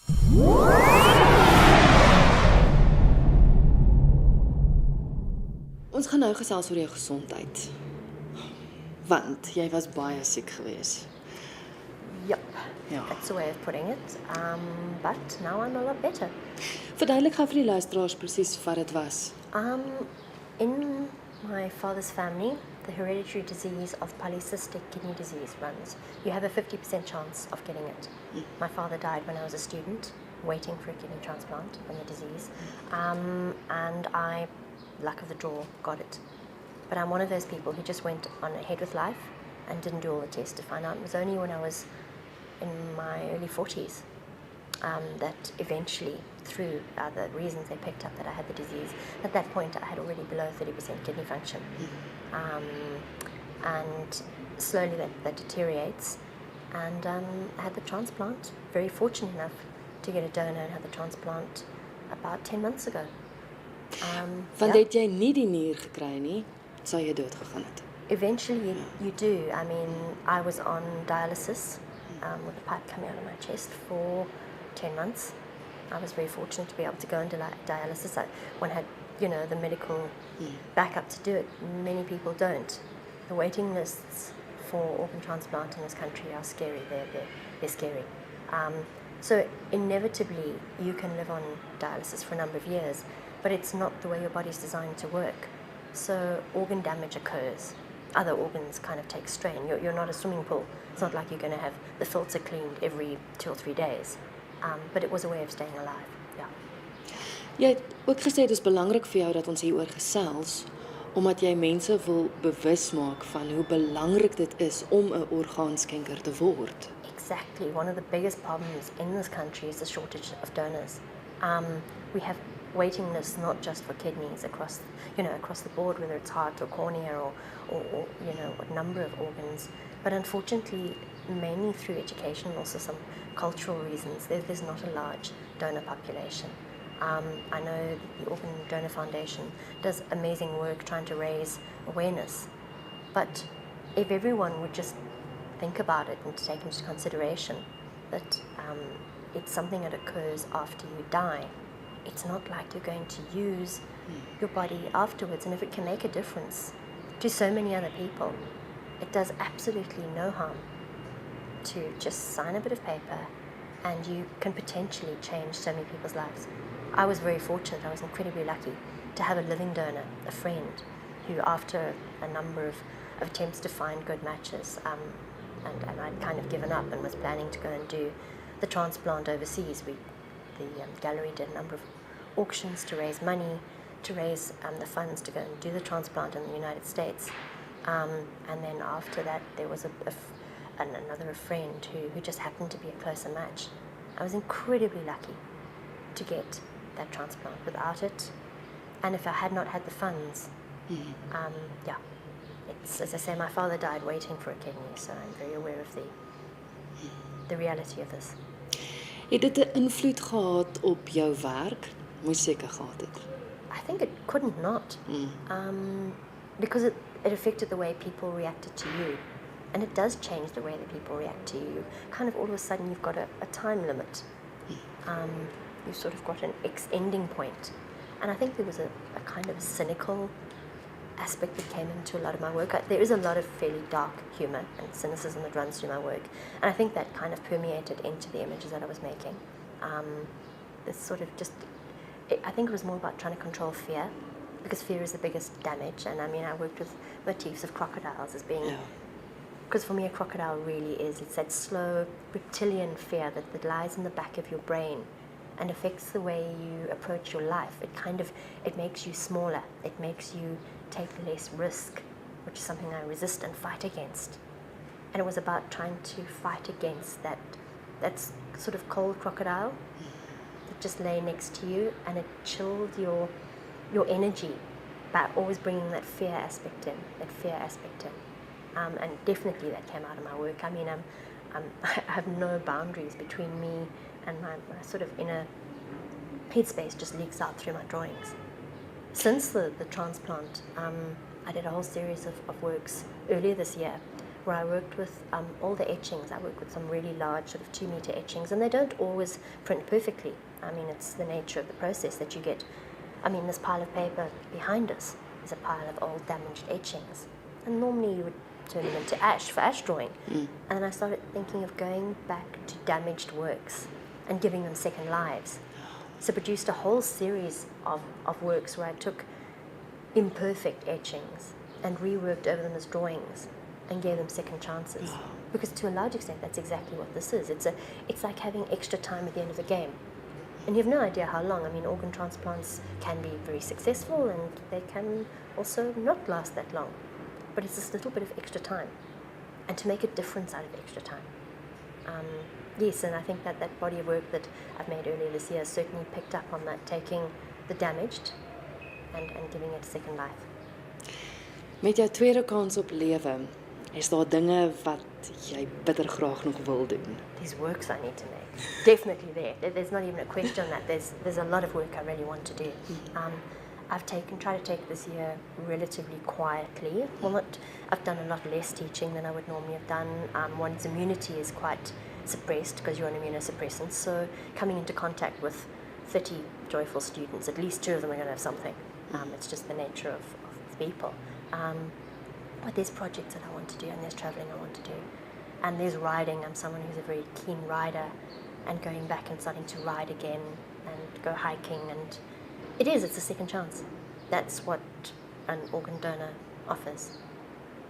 Ons gaan nou gesels oor jou gesondheid. Want jy was baie siek geweest. Yep, Ja. that's a way of putting it. But now I'm a lot better. Verduidelik gou vir die luisteraars presies wat dit was. In my father's family, the hereditary disease of polycystic kidney disease runs. You have a 50% chance of getting it. My father died when I was a student, waiting for a kidney transplant from the disease. And I, luck of the draw, got it. But I'm one of those people who just went on ahead with life and didn't do all the tests to find out. It was only when I was in my early 40s that eventually, through the reasons they picked up that I had the disease, at that point I had already below 30% kidney function. And slowly that deteriorates. And I had the transplant, very fortunate enough to get a donor and had the transplant about 10 months ago. Want het jy nie die nier gekry nie, sou jy dood gegaan het. Eventually you do. I mean, I was on dialysis with a pipe coming out of my chest for 10 months. I was very fortunate to be able to go into dialysis. One had, the medical backup to do it. Many people don't. The waiting lists for organ transplant in this country are scary. They're scary. So inevitably you can live on dialysis for a number of years, but it's not the way your body's designed to work. So organ damage occurs. Other organs kind of take strain. You're not a swimming pool. It's not like you're going to have the filter cleaned every 2 or 3 days. But it was a way of staying alive. Yeah. Jy het ook gesê dis belangrik vir jou dat ons hieroor gesels, omdat jy mense wil bewus maak van hoe belangrik dit is om 'n orgaanskenker te word. Exactly. One of the biggest problems in this country is the shortage of donors. We have waiting lists not just for kidneys across the board, whether it's heart or cornea or a number of organs. But unfortunately, mainly through education and also some cultural reasons, there's not a large donor population. I know the Organ Donor Foundation does amazing work trying to raise awareness. But if everyone would just think about it and take into consideration that it's something that occurs after you die, it's not like you're going to use your body afterwards. And if it can make a difference to so many other people, it does absolutely no harm to just sign a bit of paper and you can potentially change so many people's lives. I was very fortunate. I was incredibly lucky to have a living donor, a friend, who after a number of attempts to find good matches, and I'd kind of given up and was planning to go and do the transplant overseas. The gallery did a number of auctions to raise money, to raise the funds to go and do the transplant in the United States. And then after that, there was another friend who just happened to be a closer match. I was incredibly lucky to get that transplant. Without it, and if I had not had the funds, it's, as I say, my father died waiting for a kidney, so I'm very aware of the reality of this. Het dit 'n invloed gehad op jou werk? Moes seker gehad het. I think it couldn't not, because it affected the way people reacted to you, and it does change the way that people react to you. Kind of all of a sudden you've got a time limit. You've sort of got an ending point, and I think there was a kind of cynical aspect that came into a lot of my work. There is a lot of fairly dark humor and cynicism that runs through my work, and I think that kind of permeated into the images that I was making. This sort of I think it was more about trying to control fear, because fear is the biggest damage. And I mean, I worked with motifs of crocodiles as being, because for me a crocodile really is, it's that slow reptilian fear that lies in the back of your brain and affects the way you approach your life. It makes you smaller. It makes you take less risk, which is something I resist and fight against. And it was about trying to fight against that sort of cold crocodile that just lay next to you, and it chilled your energy by always bringing that fear aspect in. And definitely that came out of my work. I mean, I have no boundaries between me and my sort of inner headspace just leaks out through my drawings. Since the transplant, I did a whole series of works earlier this year where I worked with all the etchings. I worked with some really large, sort of 2-meter etchings, and they don't always print perfectly. I mean, it's the nature of the process that you get. I mean, this pile of paper behind us is a pile of old damaged etchings, and normally you would turn them into ash for ash drawing. And then I started thinking of going back to damaged works and giving them second lives. So produced a whole series of works where I took imperfect etchings and reworked over them as drawings and gave them second chances. Because to a large extent, that's exactly what this is. It's like having extra time at the end of the game. And you have no idea how long. I mean, organ transplants can be very successful and they can also not last that long. But it's this little bit of extra time. And to make a difference out of extra time. Yes, and I think that body of work that I've made earlier this year certainly picked up on that, taking the damaged and giving it a second life. Met jou tweede kans op lewe, is daar dinge wat jy bitter graag nog wil doen? These works I need to make. Definitely there. There's not even a question on that. There's a lot of work I really want to do. I've tried to take this year relatively quietly. Well, I've done a lot less teaching than I would normally have done. One's immunity is quite suppressed because you're on immunosuppressants. So coming into contact with 30 joyful students, at least 2 of them are going to have something. It's just the nature of people. But there's projects that I want to do, and there's traveling I want to do. And there's riding. I'm someone who's a very keen rider, and going back and starting to ride again and go hiking. And it's a second chance. That's what an organ donor offers,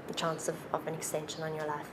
the chance of an extension on your life.